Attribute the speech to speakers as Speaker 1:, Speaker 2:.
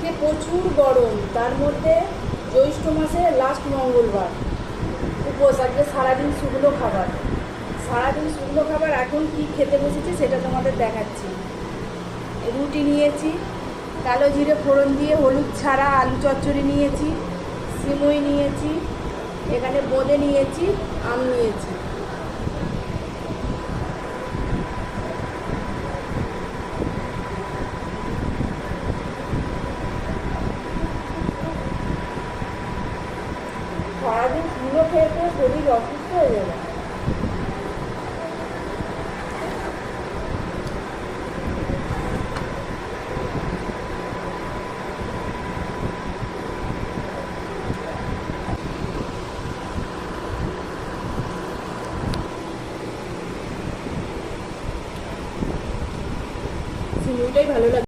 Speaker 1: আজকে প্রচুর গরম, তার মধ্যে জ্যৈষ্ঠ মাসে লাস্ট মঙ্গলবার, উপোস। আজকে সারাদিন শুকনো খাবার, সারাদিন শুকনো খাবার। এখন কি খেতে বসেছি সেটা তোমাদের দেখাচ্ছি। রুটি নিয়েছি, কালো জিরে ফোড়ন দিয়ে হলুদ ছাড়া আলু চচ্চড়ি নিয়েছি, সিমুই নিয়েছি, এখানে বোঁদে নিয়েছি, আম নিয়েছি। সারাদিন শুকনো খেয়ে খেয়ে শরীর অসুস্থ হয়ে যাবে।